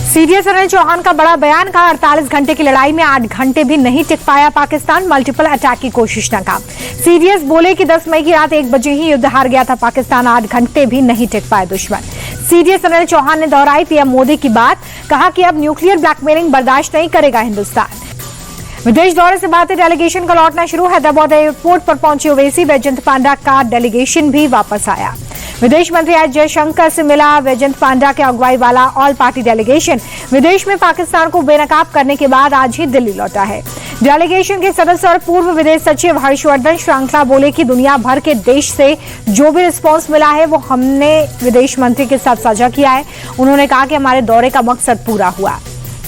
CDS Anil Chauhan का बड़ा बयान, कहा 48 घंटे की लड़ाई में 8 घंटे भी नहीं टिक पाया पाकिस्तान, मल्टीपल अटैक की कोशिश नाकाम। सीडीएस बोले कि 10 मई की रात 1 बजे ही युद्ध हार गया था पाकिस्तान, 8 घंटे भी नहीं टिक पाए दुश्मन। सीडीएस अनिल चौहान ने दोहराई पीएम मोदी की बात, कहा कि अब न्यूक्लियर ब्लैकमेलिंग बर्दाश्त नहीं करेगा हिंदुस्तान। विदेश दौरे से भारतीय डेलीगेशन का लौटना शुरू, हैदराबाद एयरपोर्ट पर पहुंची ओवैसी, वैजयंत पांडा का डेलीगेशन भी वापस आया। विदेश मंत्री एस जयशंकर से मिला वैजयंत पांडा के अगुवाई वाला ऑल पार्टी डेलीगेशन। विदेश में पाकिस्तान को बेनकाब करने के बाद आज ही दिल्ली लौटा है। डेलीगेशन के सदस्य और पूर्व विदेश सचिव हर्षवर्धन श्रृंखला बोले कि दुनिया भर के देश से जो भी रिस्पांस मिला है वो हमने विदेश मंत्री के साथ साझा किया है। उन्होंने कहा कि हमारे दौरे का मकसद पूरा हुआ।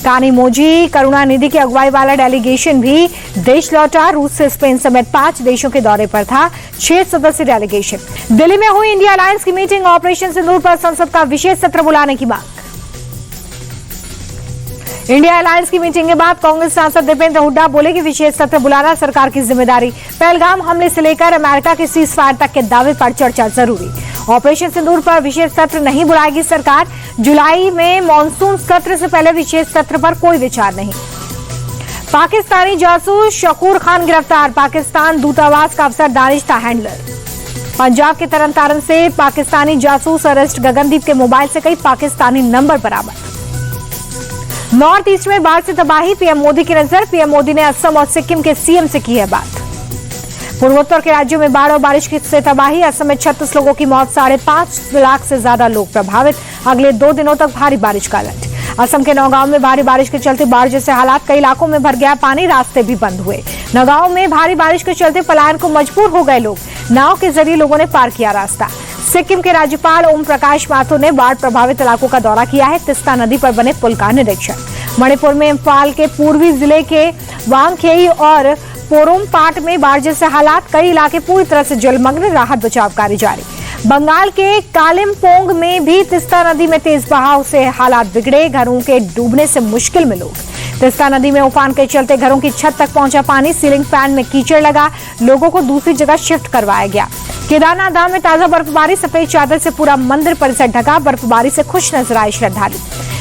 कानिमोझी करुणानिधि की अगुवाई वाला डेलीगेशन भी देश लौटा। रूस से स्पेन समेत 5 देशों के दौरे पर था 6 सदस्यीय डेलीगेशन। दिल्ली में हुई इंडिया अलायंस की मीटिंग, ऑपरेशन सिंदूर पर संसद का विशेष सत्र बुलाने की मांग। इंडिया अलायंस की मीटिंग के बाद कांग्रेस सांसद दीपेंद्र हुड्डा बोले कि विशेष सत्र बुलाना सरकार की जिम्मेदारी। पहलगाम हमले से लेकर अमेरिका के सीज फायर तक के दावे पर चर्चा जरूरी। ऑपरेशन सिंदूर पर विशेष सत्र नहीं बुलाएगी सरकार। जुलाई में मॉनसून सत्र से पहले विशेष सत्र पर कोई विचार नहीं। पाकिस्तानी जासूस शकूर खान गिरफ्तार, पाकिस्तान दूतावास का अफसर दानिश था हैंडलर। पंजाब के तरन तारण से पाकिस्तानी जासूस अरेस्ट, गगनदीप के मोबाइल से कई पाकिस्तानी नंबर बरामद। नॉर्थ ईस्ट में बाढ़ से तबाही, पीएम मोदी की नजर। पीएम मोदी ने असम और सिक्किम के सीएम से की है बात। पूर्वोत्तर के राज्यों में बाढ़ और बारिश से तबाही, असम में 36 लोगों की मौत, 5.5 लाख से ज्यादा लोग प्रभावित। अगले 2 दिनों तक भारी बारिश का अलर्ट। असम के नौगांव में भारी बारिश के चलते बाढ़ जैसे हालात, कई इलाकों में भर गया पानी, रास्ते भी बंद हुए। नौगांव में भारी बारिश के चलते पलायन को मजबूर हो गए लोग, नाव के जरिए लोगों ने पार किया रास्ता। सिक्किम के राज्यपाल ओम प्रकाश माथुर ने बाढ़ प्रभावित इलाकों का दौरा किया है, तिस्ता नदी पर बने पुल का निरीक्षण। मणिपुर में इम्फाल के पूर्वी जिले के वांगखेई और पोरोमपाट में बाढ़ जैसे हालात, कई इलाके पूरी तरह से जलमग्न, राहत बचाव कार्य जारी। बंगाल के कालिम्पोंग में भी तिस्ता नदी में तेज बहाव से हालात बिगड़े, घरों के डूबने से मुश्किल में लोग। तिस्ता नदी में उफान के चलते घरों की छत तक पहुंचा पानी, सीलिंग फैन में कीचड़ लगा, लोगों को दूसरी जगह शिफ्ट करवाया गया। केदारनाथ धाम में ताजा बर्फबारी, सफेद चादर से पूरा मंदिर परिसर ढका, बर्फबारी से खुश नजर आए श्रद्धालु।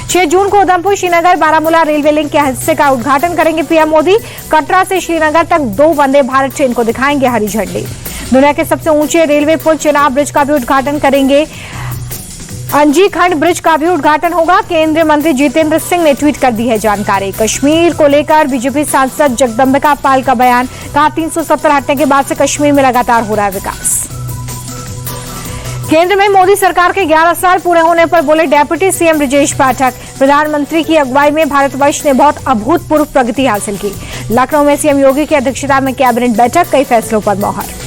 6 जून को उधमपुर श्रीनगर बारामूला रेलवे लिंक के हिस्से का उद्घाटन करेंगे पीएम मोदी। कटरा से श्रीनगर तक 2 वंदे भारत ट्रेन को दिखाएंगे हरी झंडी। दुनिया के सबसे ऊंचे रेलवे पुल चिनाब ब्रिज का भी उद्घाटन करेंगे। अंजी खंड ब्रिज का भी उद्घाटन होगा। केंद्रीय मंत्री जितेंद्र सिंह ने ट्वीट कर दी है जानकारी। कश्मीर को लेकर बीजेपी सांसद जगदम्बिका पाल का बयान, कहा 370 हटने के बाद से कश्मीर में लगातार हो रहा है विकास। केंद्र में मोदी सरकार के 11 साल पूरे होने पर बोले डेप्यूटी सीएम ब्रजेश पाठक, प्रधानमंत्री की अगुवाई में भारतवर्ष ने बहुत अभूतपूर्व प्रगति हासिल की। लखनऊ में सीएम योगी की अध्यक्षता में कैबिनेट बैठक, कई फैसलों पर मोहर।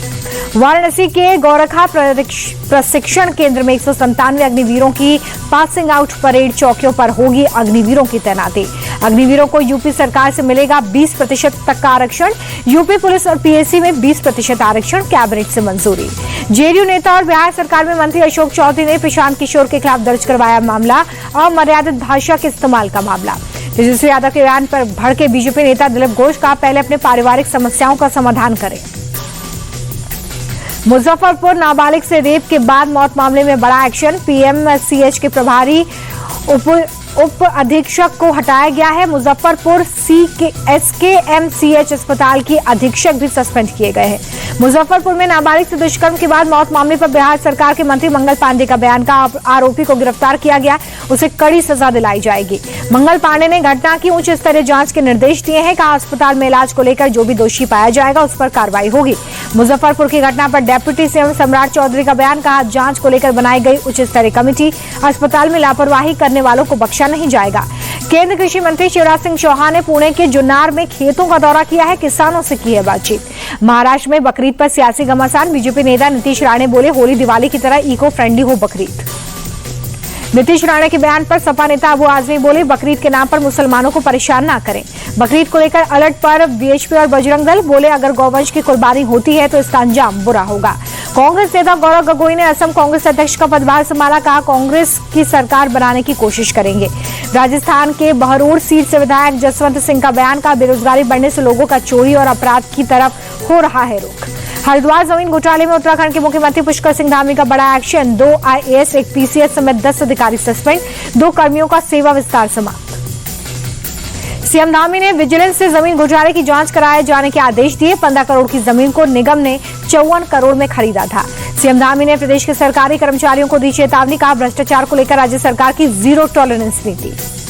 वाराणसी के गौरखा प्रशिक्षण केंद्र में 197 अग्निवीरों की पासिंग आउट परेड, चौकियों पर होगी अग्निवीरों की तैनाती। अग्निवीरों को यूपी सरकार से मिलेगा 20% तक का आरक्षण। यूपी पुलिस और पीएससी में 20% आरक्षण, कैबिनेट से मंजूरी। जेडीयू नेता और बिहार सरकार में मंत्री अशोक चौधरी ने प्रशांत किशोर के खिलाफ दर्ज करवाया मामला, अमर्यादित भाषा के इस्तेमाल का मामला। तेजस्वी यादव के बयान पर भड़के बीजेपी नेता दिलीप घोष, का पहले अपने पारिवारिक समस्याओं का समाधान करें। मुजफ्फरपुर नाबालिग से रेप के बाद मौत मामले में बड़ा एक्शन, पीएमसीएच के प्रभारी उप अधीक्षक को हटाया गया है। मुजफ्फरपुर एसकेएमसीएच अस्पताल की अधीक्षक भी सस्पेंड किए गए हैं। मुजफ्फरपुर में नाबालिग से दुष्कर्म के बाद मौत मामले पर बिहार सरकार के मंत्री मंगल पांडे का बयान, का आरोपी को गिरफ्तार किया गया, उसे कड़ी सजा दिलाई जाएगी। मंगल पांडे ने घटना की उच्च स्तरीय जांच के निर्देश दिए हैं, कहा अस्पताल में इलाज को लेकर जो भी दोषी पाया जाएगा उस पर कार्रवाई होगी। मुजफ्फरपुर की घटना पर डिप्टी सीएम सम्राट चौधरी का बयान, कहा जांच को लेकर बनाई गई उच्च स्तरीय कमेटी, अस्पताल में लापरवाही करने वालों को बख्शा नहीं जाएगा। केंद्रीय कृषि मंत्री शिवराज सिंह चौहान ने पुणे के जुन्नार में खेतों का दौरा किया है, किसानों से की है बातचीत। महाराष्ट्र में बकरीद पर सियासी घमासान, बीजेपी नेता नीतीश राणे बोले होली दिवाली की तरह इको फ्रेंडली हो बकरीद। नीतीश राणे के बयान पर सपा नेता अबू आजमी बोले बकरीद के नाम पर मुसलमानों को परेशान ना करें। बकरीद को लेकर अलर्ट पर बीएचपी और बजरंग दल, बोले अगर गौवंश की कुर्बानी होती है तो इसका अंजाम बुरा होगा। कांग्रेस नेता गौरव गोगोई ने असम कांग्रेस अध्यक्ष का पदभार संभाला, कहा कांग्रेस की सरकार बनाने की कोशिश करेंगे। राजस्थान के बहरोड सीट से विधायक जसवंत सिंह का बयान, का बेरोजगारी बढ़ने से लोगों का चोरी और अपराध की तरफ हो रहा है रुख। हरिद्वार जमीन घोटाले में उत्तराखंड के मुख्यमंत्री पुष्कर सिंह धामी का बड़ा एक्शन, 2 आईएएस, 1 पीसीएस समेत 10 अधिकारी सस्पेंड, 2 कर्मियों का सेवा विस्तार समाप्त। सीएम धामी ने विजिलेंस से जमीन घोटाले की जांच कराए जाने के आदेश दिए। 15 करोड़ की जमीन को निगम ने 54 करोड़ में खरीदा था। सीएम धामी ने प्रदेश के सरकारी कर्मचारियों को दी चेतावनी, कहा भ्रष्टाचार को लेकर राज्य सरकार की जीरो टॉलरेंस नीति।